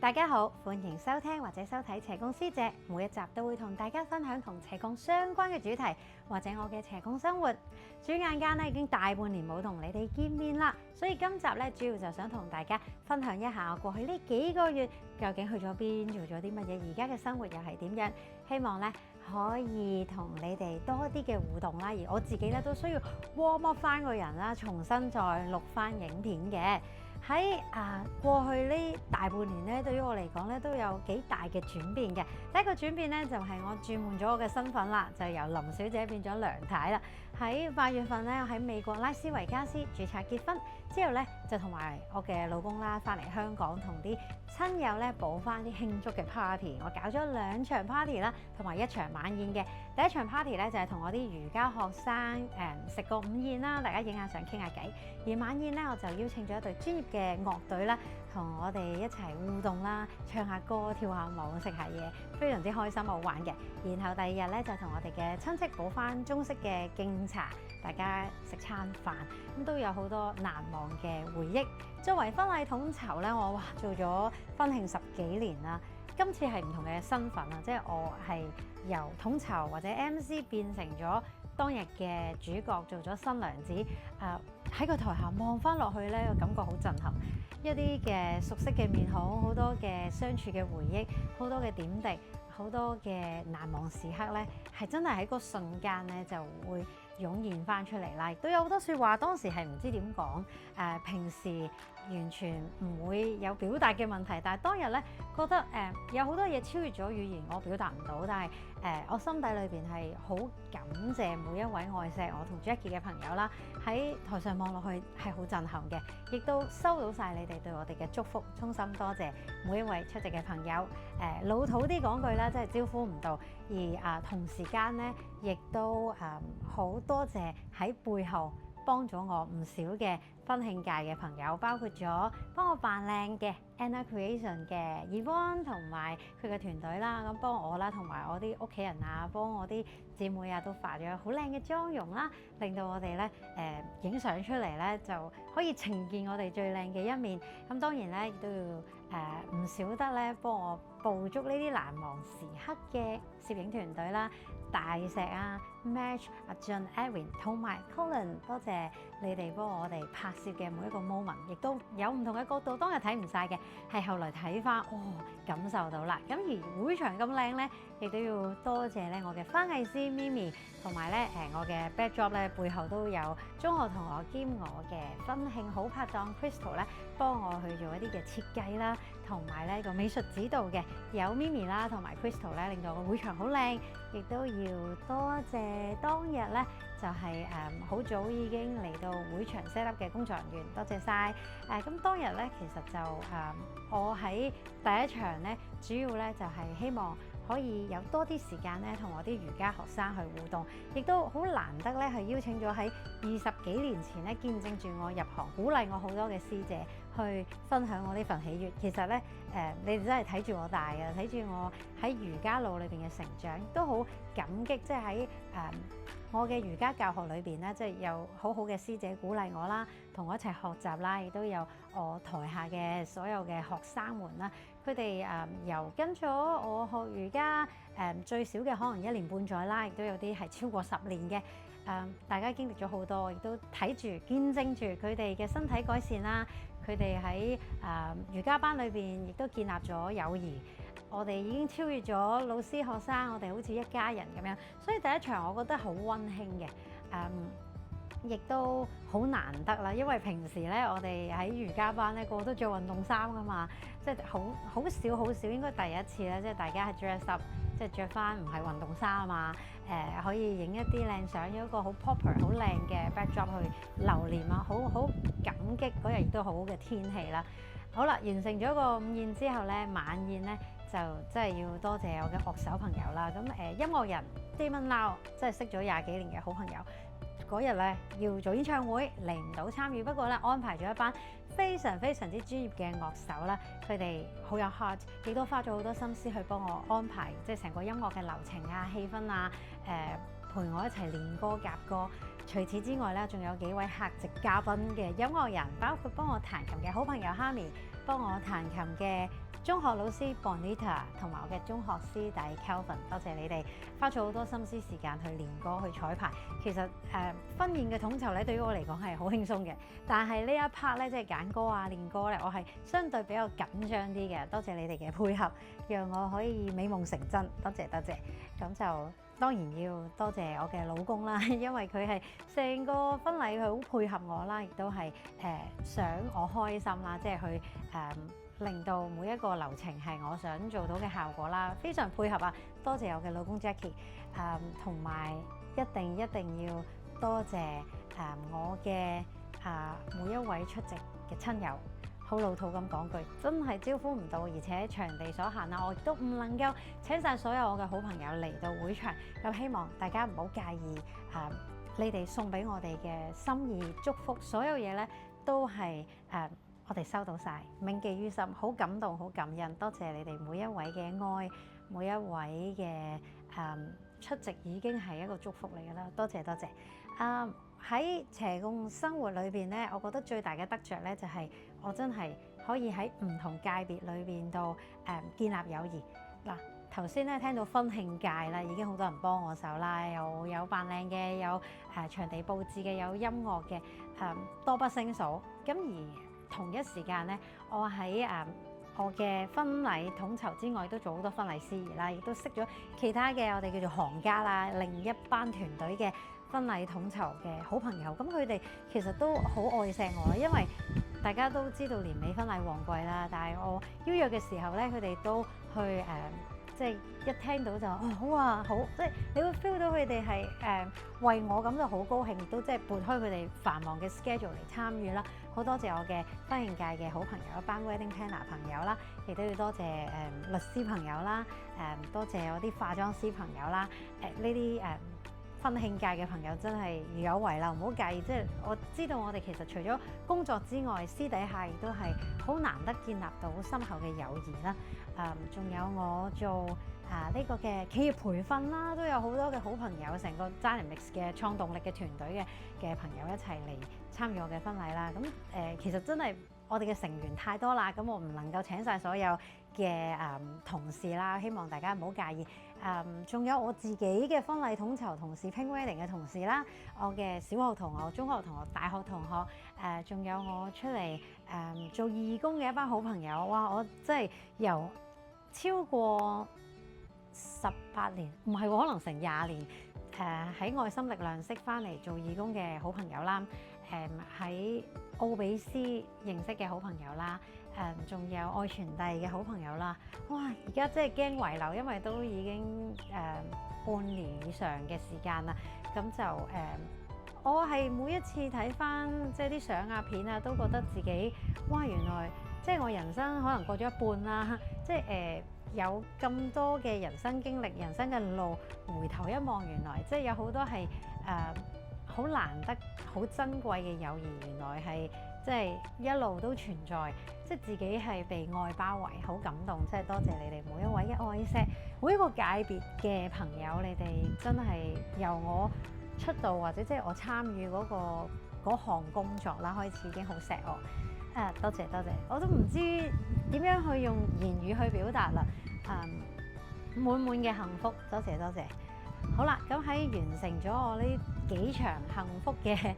大家好，歡迎收聽或者收睇斜槓師姐，每一集都會同大家分享同斜槓相關嘅主題，或者我嘅斜槓生活。轉眼間已經大半年冇同你哋見面啦，所以今集主要就想同大家分享一下我過去呢幾個月究竟去咗邊，做咗啲乜嘢，而家嘅生活又係點樣。希望可以同你哋多啲嘅互動啦，而我自己都需要 warm up 翻個人啦，重新再錄翻影片嘅。喺過去呢大半年對於我嚟講都有幾大嘅轉變嘅。第一個轉變就係我轉換咗我嘅身份啦，就由林小姐變咗梁太啦。喺8月份我喺美國拉斯維加斯註冊結婚之後就同埋我嘅老公啦翻嚟香港同啲親友補翻啲慶祝嘅 party。我搞咗2場 party 啦，同埋1場晚宴嘅。第一場 party 就係同我啲瑜伽學生食個午宴啦，大家影下相傾下偈。而晚宴我就邀請咗一隊專業嘅樂隊啦，同我哋一齊互動啦，唱下歌、跳下舞、食下嘢，非常之開心好玩嘅。然後第2日就同我哋嘅親戚補翻中式嘅敬茶，大家食餐飯，咁都有好多難忘嘅回憶。作為婚禮統籌我做咗婚慶10幾年啦，今次係唔同嘅身份啊，即係我係由統籌或者 MC 變成咗當日嘅主角，做咗新娘子。喺個台下望翻落去個感覺好震撼，一啲嘅熟悉嘅面孔，好多嘅相處嘅回憶，好多嘅點滴，好多嘅難忘時刻係真係喺個瞬間就會湧現翻出嚟啦。亦都有好多説話，當時係唔知點講，平時完全唔會有表達嘅問題，但係當日覺得有好多嘢超越咗語言，我表達唔到，但係我心底裏邊係好感謝每一位愛錫我同 Jackie 嘅朋友啦。喺台上望落去係好震撼嘅，亦都收到晒你哋對我哋嘅祝福，衷心多謝每一位出席嘅朋友。老土啲講句啦，真係招呼唔到，而同時間亦都好多謝喺背後幫咗我唔少嘅婚慶界嘅朋友，包括咗幫我扮靚嘅 Anna Creation 嘅 Yvonne 同埋佢嘅團隊啦，咁幫我啦，同埋我啲屋企人啊，幫我啲姊妹都化咗好靚嘅妝容啦，令到我哋影相出嚟就可以呈現我哋最靚嘅一面。咁當然亦都要唔少得幫我捕捉呢啲難忘時刻嘅攝影團隊啦，大石Match、John、Edwin 同埋 Colin， 多謝你哋幫我哋拍攝嘅每一個 moment， 亦都有唔同嘅角度，當日睇唔晒嘅，係後來睇翻，感受到啦。咁而會場咁靚亦都要多謝我嘅花藝師 Mimi， 同埋我嘅 backdrop 背後都有中學同學兼我嘅婚慶好拍檔 Crystal 幫我去做一啲嘅設計啦，同埋個美術指導嘅有 Mimi 啦，同埋 Crystal 令到個會場好靚。亦都要多謝當日就係好早已經嚟到會場 set up 嘅工作人員，多謝晒。咁當日其實就我喺第一場主要就係希望可以有多啲時間同我啲瑜伽學生去互動，亦都好難得去邀請咗喺20幾年前見證住我入行、鼓勵我好多嘅師姐去分享我呢份喜悅。其實你哋真係睇住我大嘅，睇住我喺瑜伽路裏邊嘅成長，都好感激。即係喺我嘅瑜伽教學裏邊即係有好好嘅師姐鼓勵我啦，同我一齊學習啦，亦都有我台下嘅所有嘅學生們啦。佢哋由跟咗我學瑜伽最少嘅可能1年半載啦，亦都有啲係超過10年嘅。大家經歷咗好多，亦都睇住見證住佢哋嘅身體改善啦。佢哋喺瑜伽班裏邊亦都建立咗友誼。我哋已經超越咗老師學生，我哋好似一家人咁樣。所以第一場我覺得好溫馨嘅，亦都好難得啦。因為平時我哋喺瑜伽班個個都着運動衫噶嘛，即係好少，應該第一次即係大家係 dress up，即係着翻唔係運動衫啊嘛。可以影一啲靚相，有一個好 proper 好靚嘅 backdrop 去留念啊，好感激嗰日亦都好好嘅天氣啦。好啦，完成咗個午宴之後晚宴就真係要多謝我嘅樂手朋友啦。咁音樂人 Damon Lau 真係識咗20幾年嘅好朋友，嗰日要做演唱會嚟唔到參與，不過安排咗一班非常之專業嘅樂手啦，佢哋好有 heart， 亦都花咗好多心思去幫我安排即係成個音樂嘅流程氣氛陪我一齊練歌夾歌。除此之外仲有幾位客席嘉賓嘅音樂人，包括幫我彈琴嘅好朋友 Hami， 幫我彈琴嘅中學老師 Bonita 同埋我嘅中學師弟 Kelvin，多謝你哋花咗好多心思時間去練歌去彩排。其實婚宴嘅統籌咧對於我嚟講係好輕鬆嘅，但係呢一 part 咧即係揀歌啊練歌咧，我係相對比較緊張啲嘅。多謝你哋嘅配合，讓我可以美夢成真。多謝多謝。咁就當然要多謝我嘅老公啦，因為佢係成個婚禮佢好配合我啦，亦都係想我開心啦，即係去令到每一個流程係我想做到嘅效果啦，非常配合啊！多謝我嘅老公 Jackie， 同埋一定要多謝我嘅每一位出席嘅親友。好老土咁講句，真係招呼唔到，而且場地所限啦，我亦都唔能夠請晒所有我嘅好朋友嚟到會場。咁希望大家唔好介意你哋送俾我哋嘅心意祝福，所有嘢咧都係我哋收到晒，銘記於心，好感動，好感恩。多謝你哋每一位嘅愛，每一位嘅出席已經係一個祝福嚟㗎啦。多謝多謝。喺斜槓生活裏邊咧，我覺得最大嘅得着咧就係我真係可以喺唔同界別裏邊度建立友誼。嗱，頭先咧聽到婚慶界啦，已經好多人幫我手啦，又有扮靚嘅，有場地佈置嘅，有音樂嘅，多不勝數。咁而同一時間咧，我喺我嘅婚禮統籌之外，都做好多婚禮司儀啦，亦都識咗其他嘅我哋叫做行家啦，另一班團隊嘅婚禮統籌嘅好朋友。咁佢哋其實都好愛錫我，因為大家都知道年尾婚禮旺季啦，但係我邀約嘅時候咧，佢哋都去即係一聽到就好啊，好，即係你會 feel 到佢哋係為我咁就好高興，亦都即係撥開佢哋繁忙嘅 schedule 嚟參與啦。好多謝我嘅婚慶界嘅好朋友，一班 wedding planner 朋友啦，亦都要多謝律師朋友啦，多謝我啲化妝師朋友啦，呢啲婚慶界嘅朋友真係如有遺漏，唔好介意。即係我知道我哋其實除咗工作之外，私底下亦都係好難得建立到深厚嘅友誼啦。仲有我做呢個嘅企業培訓啦，都有好多嘅好朋友，成個 Dynamics 嘅創動力嘅團隊嘅朋友一齊嚟參與我嘅婚禮啦。咁其實真係我哋嘅成員太多啦，咁我唔能夠請晒所有嘅同事啦，希望大家唔好介意。仲有我自己嘅婚禮統籌同事 Pink Wedding 嘅同事啦，我嘅小學同學、中學同學、大學同學，仲有我出嚟做義工嘅一班好朋友。哇！我真係由超過18年，唔係喎，可能成20年，喺愛心力量識翻嚟做義工嘅好朋友啦，喺奧比斯認識嘅好朋友啦，仲有愛傳遞嘅好朋友啦。哇！而家真係驚遺漏，因為都已經半年以上嘅時間啦。咁就我係每一次睇翻即係啲相啊片啊，都覺得自己哇，原來即係我人生可能過咗一半啦，即係有咁多嘅人生經歷、人生嘅路，回頭一望，原來即係有好多係好難得、好珍貴嘅友誼，原來係即係一路都存在，即係自己係被愛包圍，好感動。即係多謝你哋每一位嘅愛錫，每一個界別嘅朋友，你哋真係由我出道或者即係我參與嗰項工作啦開始已經好錫我。多謝多謝，我都唔知點樣去用言語去表達啦。滿滿嘅幸福，多謝多謝。好啦，咁喺完成咗我呢幾場幸福嘅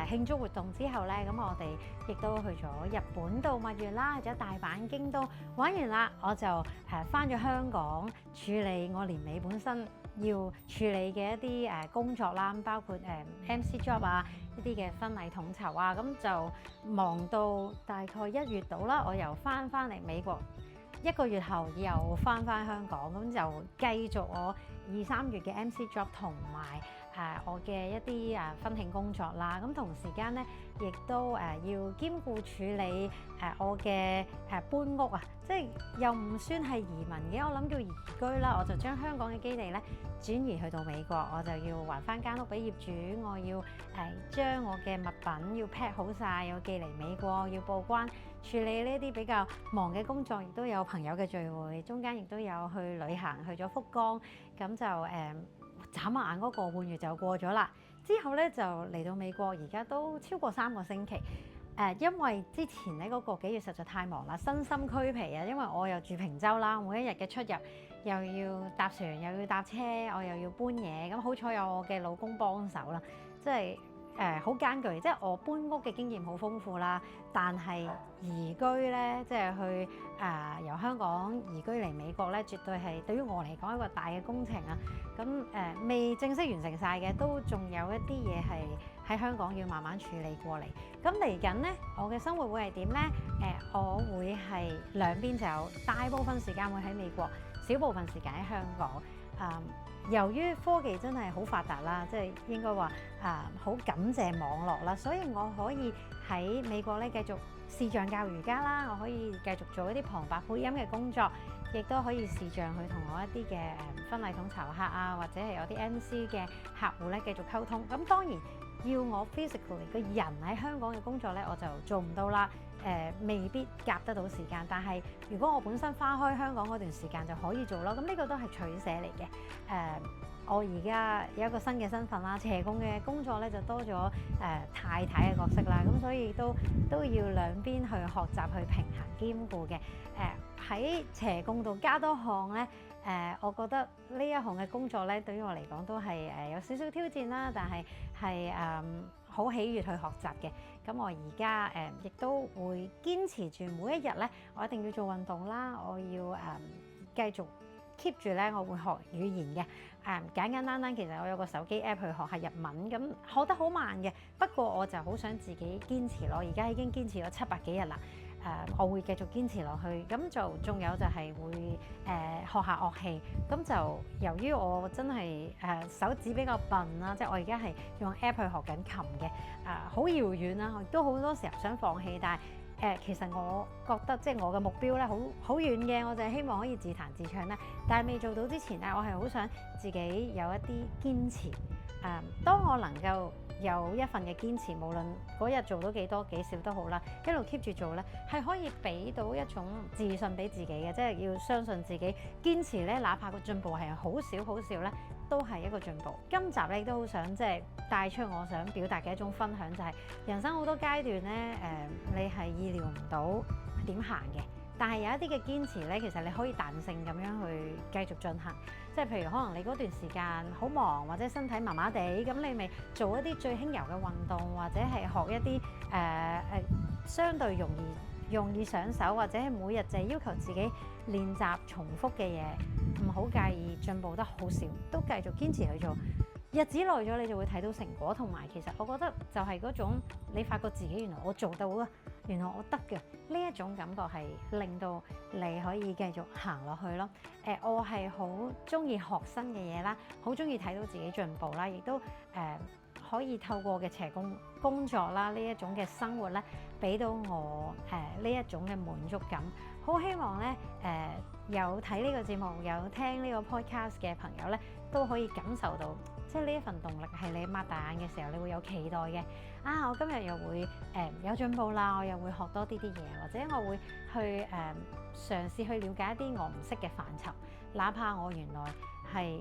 慶祝活動之後呢，咁我哋亦都去咗日本度蜜月啦，去咗大阪、京都玩完啦，我就返咗香港處理我年尾本身要處理嘅一啲工作啦，包括MC job 啊，呢啲嘅婚禮統籌啊，咁就忙到大概1月度啦，我又返嚟美國。1個月後又返香港，咁就繼續我2、3月嘅 MC job 同埋我嘅一啲婚慶工作啦。咁同時間咧，亦都要兼顧處理我嘅搬屋啊，即係又唔算係移民嘅，我諗叫移居啦。我就將香港嘅基地咧轉移去到美國，我就要還翻間屋俾業主，我要將我嘅物品要 pack 好晒，要寄嚟美國，要報關。處理呢啲比較忙嘅工作，亦都有朋友嘅聚會，中間亦都有去旅行，去咗福岡，咁就眨下眼嗰個半月就過咗啦。之後咧就嚟到美國，而家都超過3個星期。因為之前呢嗰個幾月實在太忙啦，身心俱疲啊，因為我又住平洲啦，每一日嘅出入又要搭船又要搭車，我又要搬嘢，咁好彩有我嘅老公幫手啦，即係好艱巨，即係我搬屋嘅經驗好豐富啦，但係移居咧，即係去由香港移居嚟美國咧，絕對係對於我嚟講一個大嘅工程啊！咁未正式完成晒嘅，都仲有一啲嘢係喺香港要慢慢處理過嚟。咁嚟緊咧，我嘅生活會係點咧？我會係兩邊走，大部分時間會喺美國，少部分時間喺香港。由於科技真係好發達啦，即係應該話好感謝網絡啦，所以我可以喺美國咧繼續視像教瑜伽啦，我可以繼續做一啲旁白配音嘅工作，亦都可以視像去同我一啲嘅婚禮統籌客啊，或者係有啲 MC 嘅客戶咧繼續溝通。咁當然要我 physically 個人喺香港嘅工作咧，我就做唔到啦。未必夾得到時間，但係如果我本身花開香港嗰段時間就可以做咯。咁呢個都係取捨嚟嘅。我而家有一個新嘅身份啦，斜槓嘅工作咧就多咗太太嘅角色啦，咁所以都要兩邊去學習去平衡兼顧嘅。喺斜槓度加多項咧，我覺得呢一項嘅工作咧對於我嚟講都係有少少挑戰啦，但係好喜悅去學習嘅。咁我而家亦都會堅持住每一日咧，我一定要做運動啦，我要繼續 keep 住咧，我會學語言嘅。簡簡單單，其實我有個手機 app 去學下日文，咁學得好慢嘅。不過我就好想自己堅持咯，而家已經堅持咗700幾日啦。我會繼續堅持落去，咁就仲有就係會學下樂器。咁就由於我真係手指比較笨啦，即係我而家係用 app 去學緊琴嘅，好遙遠啦，亦都好多時候想放棄，但係其實我覺得即係我嘅目標咧好遠嘅，我就係希望可以自彈自唱咧。但係未做到之前咧，我係好想自己有一啲堅持。當我能夠有一份嘅堅持，無論嗰日做到幾多幾少都好啦，一路 keep 住做咧，係可以俾到一種自信俾自己嘅，即係要相信自己堅持咧，哪怕個進步係好少咧，都係一個進步。今集咧亦都好想即係帶出我想表達嘅一種分享，就係人生好多階段咧，你係意料唔到點行嘅。但係有一啲嘅堅持咧，其實你可以彈性咁樣去繼續進行。即係譬如可能你嗰段時間好忙，或者身體麻麻地，咁你咪做一啲最輕柔嘅運動，或者係學一啲相對容易上手，或者係每日就係要求自己練習重複嘅嘢，唔好介意進步得好少，都繼續堅持去做。日子耐咗，你就會睇到成果，同埋其實我覺得就係嗰種你發覺自己原來我做到啊，原來我得嘅呢一種感覺係令到你可以繼續行落去咯。我係好中意學新嘅嘢啦，好中意睇到自己進步啦，亦都可以透過嘅斜槓工作啦，呢一種嘅生活咧，俾到我呢一種嘅滿足感。好希望咧有睇呢個節目、有聽呢個 podcast 嘅朋友咧，都可以感受到。即係呢一份動力係你擘大眼嘅時候，你會有期待嘅。我今日又會有進步啦，我又會學多啲嘢，或者我會去嘗試去了解一啲我唔識嘅範疇，哪怕我原來係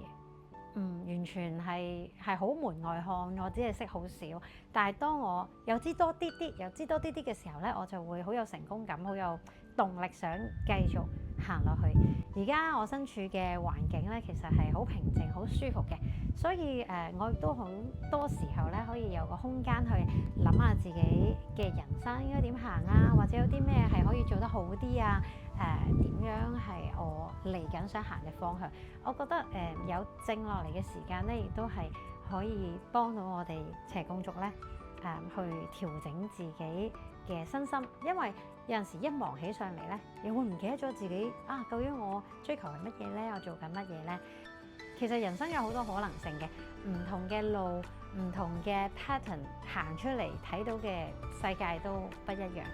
完全係好門外漢，我只係識好少。但係當我又知多啲啲嘅時候咧，我就會好有成功感，好有動力想繼續行落去。而家我身處嘅環境咧，其實係好平靜、好舒服嘅，所以我亦都好多時候咧可以有個空間去諗下自己嘅人生應該點行啊，或者有啲咩係可以做得好啲啊，點樣係我嚟緊想行嘅方向。我覺得有靜落嚟嘅時間咧，亦都係可以幫到我哋斜槓族咧去調整自己嘅身心，因為有陣時一忙起上嚟咧，你會唔記得咗自己究竟我追求係乜嘢咧？我做緊乜嘢咧？其實人生有好多可能性嘅，唔同嘅路、唔同嘅 pattern 行出嚟睇到嘅世界都不一樣。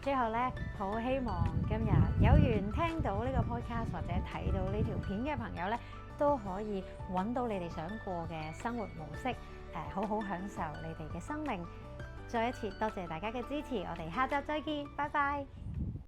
最後咧，好希望今日有緣聽到呢個 podcast 或者睇到呢條片嘅朋友咧，都可以揾到你哋想過嘅生活模式，好好享受你哋嘅生命。再一次多謝大家嘅支持，我哋下集再見，拜拜。